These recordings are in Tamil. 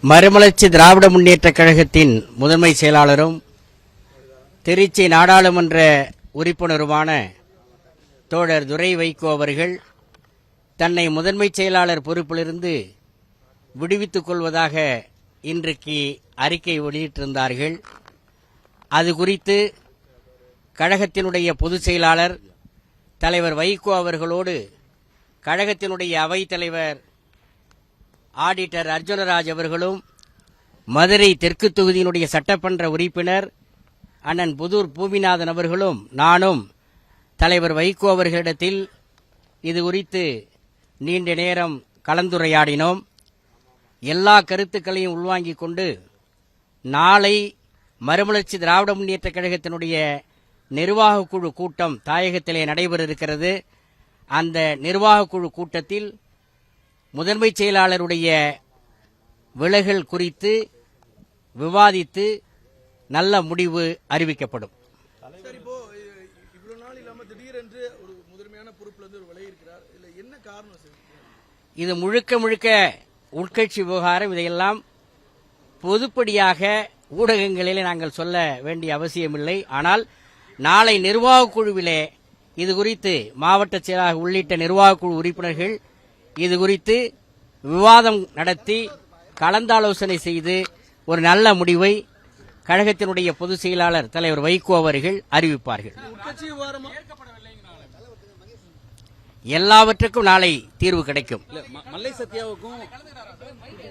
மறுமலர்ச்சி திராவிட முன்னேற்றக் கழகத்தின் முதன்மை செயலாளரும் திருச்சி நாடாளுமன்ற உறுப்பினருமான தோழர் துரை வைகோ அவர்கள் தன்னை முதன்மை செயலாளர் பொறுப்பிலிருந்து விடுவித்துக் கொள்வதாக இன்றைக்கு அறிக்கை வெளியிட்டிருந்தார்கள். அது குறித்து கழகத்தினுடைய பொதுச் செயலாளர் தலைவர் வைகோ அவர்களோடு கழகத்தினுடைய அவைத் தலைவர் ஆடிட்டர் அர்ஜுனராஜ் அவர்களும் மதுரை தெற்கு தொகுதியினுடைய சட்டமன்ற உறுப்பினர் அண்ணன் புதூர் பூமிநாதன் அவர்களும் நானும் தலைவர் வைகோ அவர்களிடத்தில் இது குறித்து நீண்ட நேரம் கலந்துரையாடினோம். எல்லா கருத்துக்களையும் உள்வாங்கிக் கொண்டு நாளை மறுமலர்ச்சி திராவிட முன்னேற்றக் கழகத்தினுடைய நிர்வாகக் குழு கூட்டம் தாயகத்திலே நடைபெற இருக்கிறது. அந்த நிர்வாகக் குழு கூட்டத்தில் முதன்மை செயலாளருடைய விலகல் குறித்து விவாதித்து நல்ல முடிவு அறிவிக்கப்படும். இது முழுக்க முழுக்க உட்கட்சி விவகாரம். இதையெல்லாம் பொதுப்படியாக ஊடகங்களிலே நாங்கள் சொல்ல வேண்டிய அவசியமில்லை. ஆனால் நாளை நிர்வாகக் குழுவிலே இது குறித்து மாவட்ட செயலாளர் உள்ளிட்ட நிர்வாகக் குழு உறுப்பினர்கள் இது குறித்து விவாதம் நடத்தி கலந்தாலோசனை செய்து ஒரு நல்ல முடிவை கழகத்தினுடைய பொதுச் செயலாளர் தலைவர் வைகோ அவர்கள் அறிவிப்பார்கள். எல்லாவற்றுக்கும் நாளை தீர்வு கிடைக்கும்.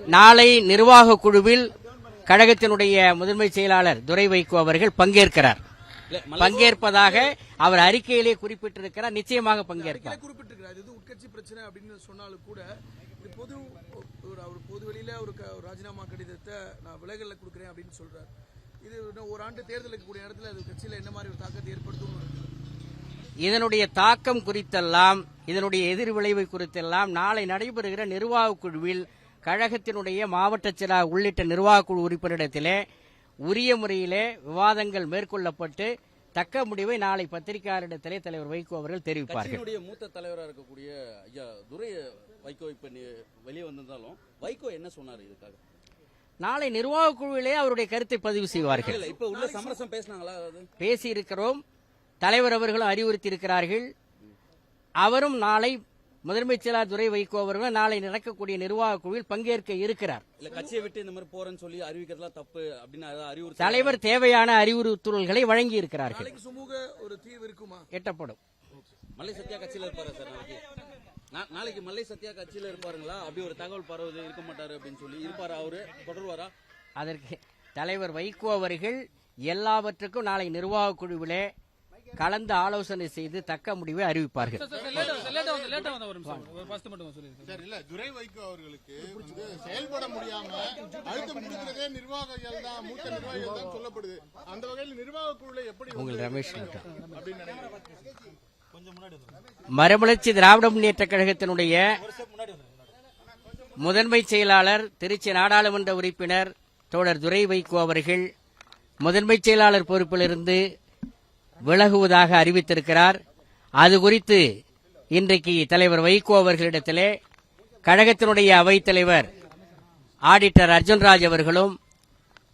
நாளை நிர்வாக குழுவில் கழகத்தினுடைய முதன்மை செயலாளர் துரை வைகோ அவர்கள் பங்கேற்கிறார். பங்கேற்பதாக அவர் அறிக்கையிலே குறிப்பிட்டிருக்கிறார். நிச்சயமாக பங்கேற்கிறார். உட்கட்சி பிரச்சனை அப்படின்னு சொன்னாலும் கூட இது பொது வெளியில ஒரு ராஜினாமா கடிதத்தை நான் விலகல்ல கொடுக்கிறேன் அப்படின்னு சொல்றாரு. இது ஒரு ஆண்டு தேர்தலுக்கு கூடிய நேரத்தில் அது கட்சியில என்ன மாதிரி ஒரு தாக்கத்தை ஏற்படுத்தும்? இதனுடைய தாக்கம் குறித்தெல்லாம் இதனுடைய எதிர்விளைவு குறித்தெல்லாம் நாளை நடைபெறுகிற நிர்வாகக் குழுவில் கழகத்தினுடைய மாவட்ட செயலாளர் உள்ளிட்ட நிர்வாகக் குழு உறுப்பினரிடத்திலே உரிய முறையிலே விவாதங்கள் மேற்கொள்ளப்பட்டு தக்க முடிவை நாளை பத்திரிகையாளரிடத்திலே தலைவர் வைகோ அவர்கள் தெரிவிப்பார்கள். மூத்த தலைவராக இருக்கக்கூடிய ஐயா துரை வைகோ இப்ப வெளியே வந்திருந்தாலும் வைகோ என்ன சொன்னார்? இதுக்காக நாளை நிர்வாக குழுவிலே அவருடைய கருத்தை பதிவு செய்வார்கள். இப்ப உள்ள சமரசம் பேசினாங்களா? பேசி இருக்கிறோம். தலைவர் அவர்களும் அறிவுறுத்தி இருக்கிறார்கள். அவரும் நாளை முதன்மை செயலாளர் துரை வைகோ அவர்கள் நாளை நடக்கக்கூடிய நிர்வாக குழுவில் பங்கேற்க இருக்கிறார். கட்சியை விட்டு இந்த மாதிரி போறேன்னு சொல்லி அறிவிக்கிறதுலாம் தப்பு அப்படின்னு தலைவர் தேவையான அறிவுறுத்தல்களை வழங்கி இருக்கிறார்கள். சுமூக ஒரு தீர்வு இருக்குமா? எட்டப்படும். மல்லை சத்யா கட்சியில இருப்பாரு சார். நாளைக்கு மல்லை சத்யா கட்சியில இருப்பாருங்களா? அப்படி ஒரு தகவல் பரவுது, இருக்க மாட்டாரு அப்படின்னு சொல்லி இருப்பாரா? அவரு தொடர்வாரா? அதற்கு தலைவர் வைகோ அவர்கள் எல்லாவற்றுக்கும் நாளை நிர்வாக குழுவிலே கலந்து ஆலோசனை செய்து தக்க முடிவை அறிவிப்பார்கள். துரை வைகோ அவர்களுக்கு செயல்பட முடியாம அழுத்தம் கொடுக்கிறதே நிர்வாகிகள் தான், மூத்த நிர்வாகிகள் தான் சொல்லப்படுது. அந்த வகையில் நிர்வாக குழுல எப்படி உங்கள் ரமேஷ் அப்படின்னு நினைக்கிறேன். மறுமலர்ச்சி திராவிட முன்னேற்ற கழகத்தினுடைய முதன்மை செயலாளர் திருச்சி நாடாளுமன்ற உறுப்பினர் தோழர் துரை வைகோ அவர்கள் முதன்மை செயலாளர் பொறுப்பிலிருந்து விலகுவதாக அறிவித்திருக்கிறார். அது குறித்து இன்றைக்கு தலைவர் வைகோ அவர்களிடத்திலே கழகத்தினுடைய அவைத் தலைவர் ஆடிட்டர் அர்ஜுனராஜ் அவர்களும்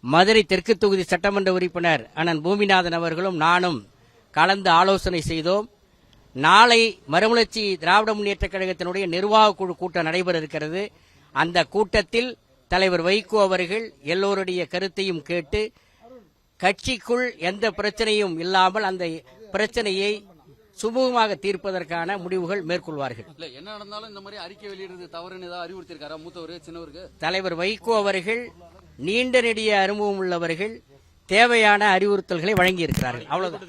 மதுரை தெற்கு தொகுதி சட்டமன்ற உறுப்பினர் அண்ணன் பூமிநாதன் அவர்களும் நானும் கலந்து ஆலோசனை செய்தோம். நாளை மறுமலர்ச்சி திராவிட முன்னேற்றக் கழகத்தினுடைய நிர்வாகக் குழு கூட்டம் நடைபெற இருக்கிறது. அந்த கூட்டத்தில் தலைவர் வைகோ அவர்கள் எல்லோருடைய கருத்தையும் கேட்டு கட்சிக்குள் எந்த பிரச்சனையும் இல்லாமல் அந்த பிரச்சனையை சுமூகமாக தீர்ப்பதற்கான முடிவுகள் மேற்கொள்வார்கள். என்ன நடந்தாலும் இந்த மாதிரி அறிக்கை வெளியிடுறது தவறுன்னு ஏதாவது அறிவுறுத்திருக்காரா மூத்தவர் சின்னவருக்கு? தலைவர் வைகோ அவர்கள் நீண்ட நெடிய அனுபவம் உள்ளவர்கள், தேவையான அறிவுறுத்தல்களை வழங்கியிருக்கிறார்கள். அவ்வளவுதான்.